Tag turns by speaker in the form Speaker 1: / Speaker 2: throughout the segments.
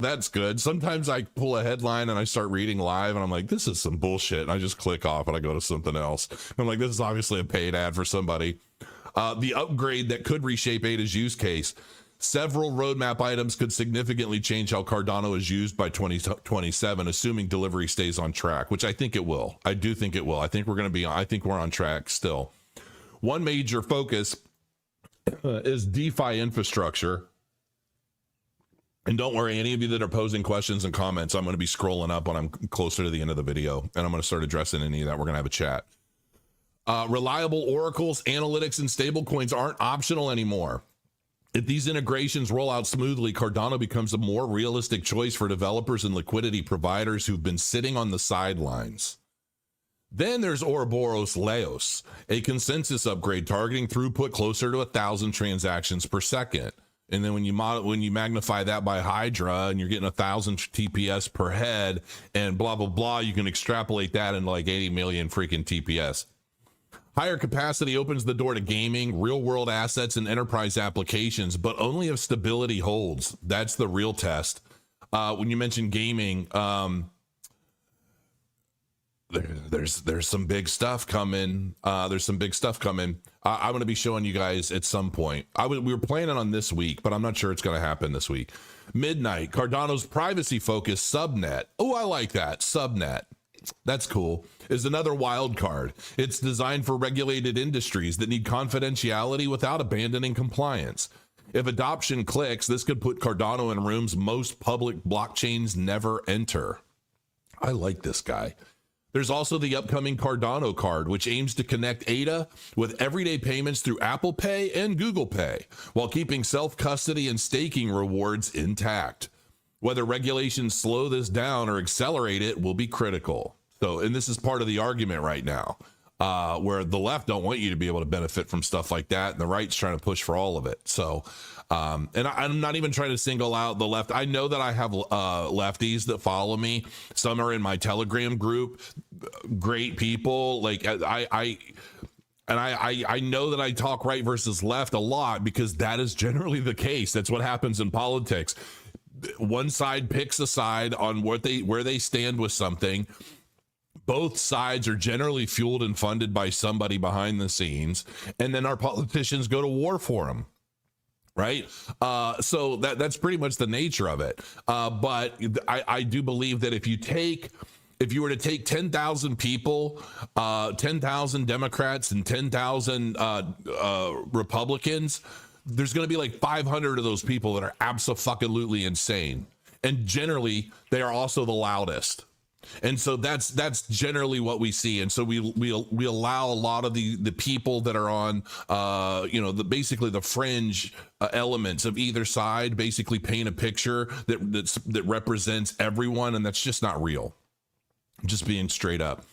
Speaker 1: That's good. Sometimes I pull a headline and I start reading live and I'm like, this is some bullshit. And I just click off and I go to something else. I'm like, this is obviously a paid ad for somebody. The upgrade that could reshape ADA's use case. Several roadmap items could significantly change how Cardano is used by 2027, assuming delivery stays on track, which I think it will. I do think it will. I think I think we're on track still. One major focus is DeFi infrastructure. And don't worry, any of you that are posing questions and comments, I'm going to be scrolling up when I'm closer to the end of the video, and I'm going to start addressing any of that. We're going to have a chat. Reliable oracles, analytics, and stablecoins aren't optional anymore. If these integrations roll out smoothly, Cardano becomes a more realistic choice for developers and liquidity providers who've been sitting on the sidelines. Then there's Ouroboros Laos, a consensus upgrade targeting throughput closer to 1,000 transactions per second. And then when you magnify that by Hydra and you're getting 1,000 TPS per head and blah, blah, blah, you can extrapolate that into like 80 million freaking TPS. Higher capacity opens the door to gaming, real world assets, and enterprise applications, but only if stability holds. That's the real test. When you mention gaming, there's some big stuff coming. There's some big stuff coming. I'm going to be showing you guys at some point. We were planning on this week, but I'm not sure it's going to happen this week. Midnight, Cardano's privacy-focused subnet. Oh, I like that. Subnet. That's cool. Is another wild card. It's designed for regulated industries that need confidentiality without abandoning compliance. If adoption clicks, this could put Cardano in rooms most public blockchains never enter. I like this guy. There's also the upcoming Cardano card, which aims to connect ADA with everyday payments through Apple Pay and Google Pay, while keeping self-custody and staking rewards intact. Whether regulations slow this down or accelerate it will be critical. So, and this is part of the argument right now, where the left don't want you to be able to benefit from stuff like that, and the right's trying to push for all of it. So, and I'm not even trying to single out the left. I know that I have lefties that follow me. Some are in my Telegram group. Great people. Like I know that I talk right versus left a lot because that is generally the case. That's what happens in politics. One side picks a side on where they stand with something. Both sides are generally fueled and funded by somebody behind the scenes, and then our politicians go to war for them. Right. So that's pretty much the nature of it. But I do believe that if you were to take 10,000 people, 10,000 Democrats and 10,000 Republicans, there's going to be like 500 of those people that are absolutely insane. And generally, they are also the loudest. And so that's generally what we see. And so we allow a lot of the people that are on, basically the fringe elements of either side basically paint a picture that represents everyone. And that's just not real. Just being straight up.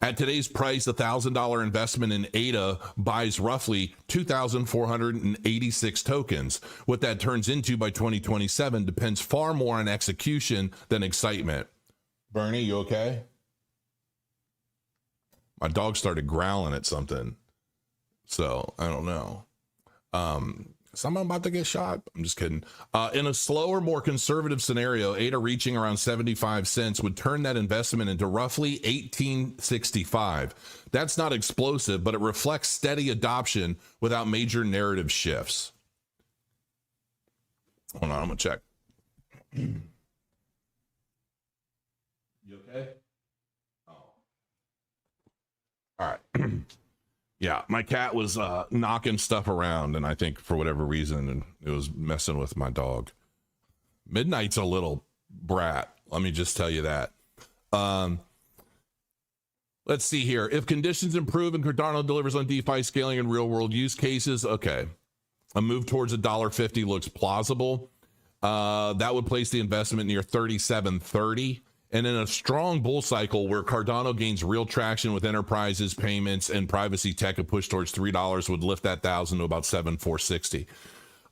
Speaker 1: At today's price, $1,000 investment in ADA buys roughly 2,486 tokens. What that turns into by 2027 depends far more on execution than excitement. Bernie, you okay? My dog started growling at something. So, I don't know. Someone about to get shot? I'm just kidding. In a slower, more conservative scenario, ADA reaching around 75 cents would turn that investment into roughly 1865. That's not explosive, but it reflects steady adoption without major narrative shifts. Hold on, I'm gonna check. You okay? Oh. All right. Yeah, my cat was knocking stuff around, and I think for whatever reason, and it was messing with my dog. Midnight's a little brat. Let me just tell you that. Let's see here. If conditions improve and Cardano delivers on DeFi scaling and real-world use cases, okay. A move towards $1.50 looks plausible. That would place the investment near $37.30. And in a strong bull cycle where Cardano gains real traction with enterprises, payments, and privacy tech, a push towards $3 would lift that 1,000 to about 7,460.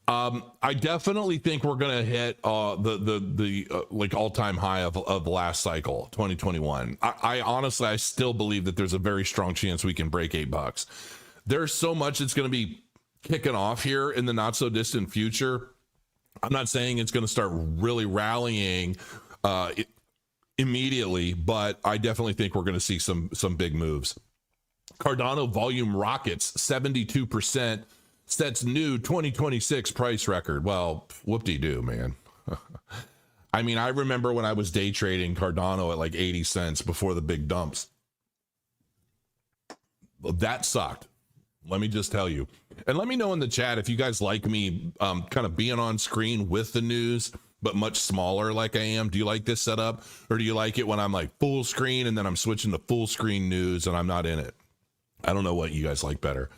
Speaker 1: I definitely think we're going to hit the like all-time high of the last cycle, 2021. I honestly, I still believe that there's a very strong chance we can break $8. There's so much that's going to be kicking off here in the not so distant future. I'm not saying it's going to start really rallying immediately, but I definitely think we're going to see some big moves. Cardano volume rockets 72%, sets new 2026 price record. Well, whoop-de-doo, man. I mean, I remember when I was day trading Cardano at like 80 cents before the big dumps. That sucked. Let me just tell you. And let me know in the chat if you guys like me kind of being on screen with the news, but much smaller like I am. Do you like this setup? Or do you like it when I'm like full screen and then I'm switching to full screen news and I'm not in it? I don't know what you guys like better.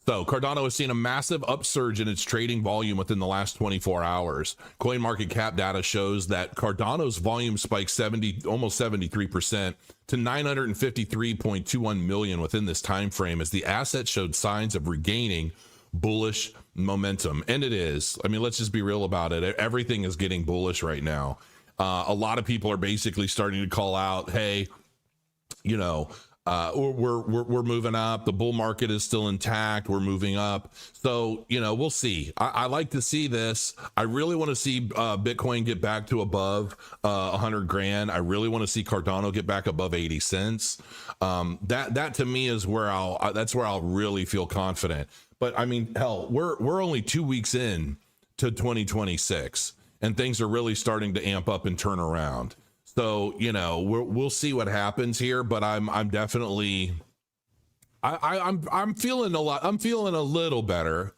Speaker 1: So Cardano has seen a massive upsurge in its trading volume within the last 24 hours. CoinMarketCap data shows that Cardano's volume spiked almost 73% to 953.21 million within this time frame as the asset showed signs of regaining bullish momentum. And it is. I mean, let's just be real about it. Everything is getting bullish right now. A lot of people are basically starting to call out, hey, you know, we're moving up. The bull market is still intact. We're moving up. So, you know, we'll see. I like to see this. I really want to see Bitcoin get back to above 100 grand. I really want to see Cardano get back above 80 cents. That to me is where that's where I'll really feel confident. But I mean, hell, we're only 2 weeks in to 2026 and things are really starting to amp up and turn around. So, you know, we'll see what happens here, but I'm definitely, I'm feeling a lot. I'm feeling a little better,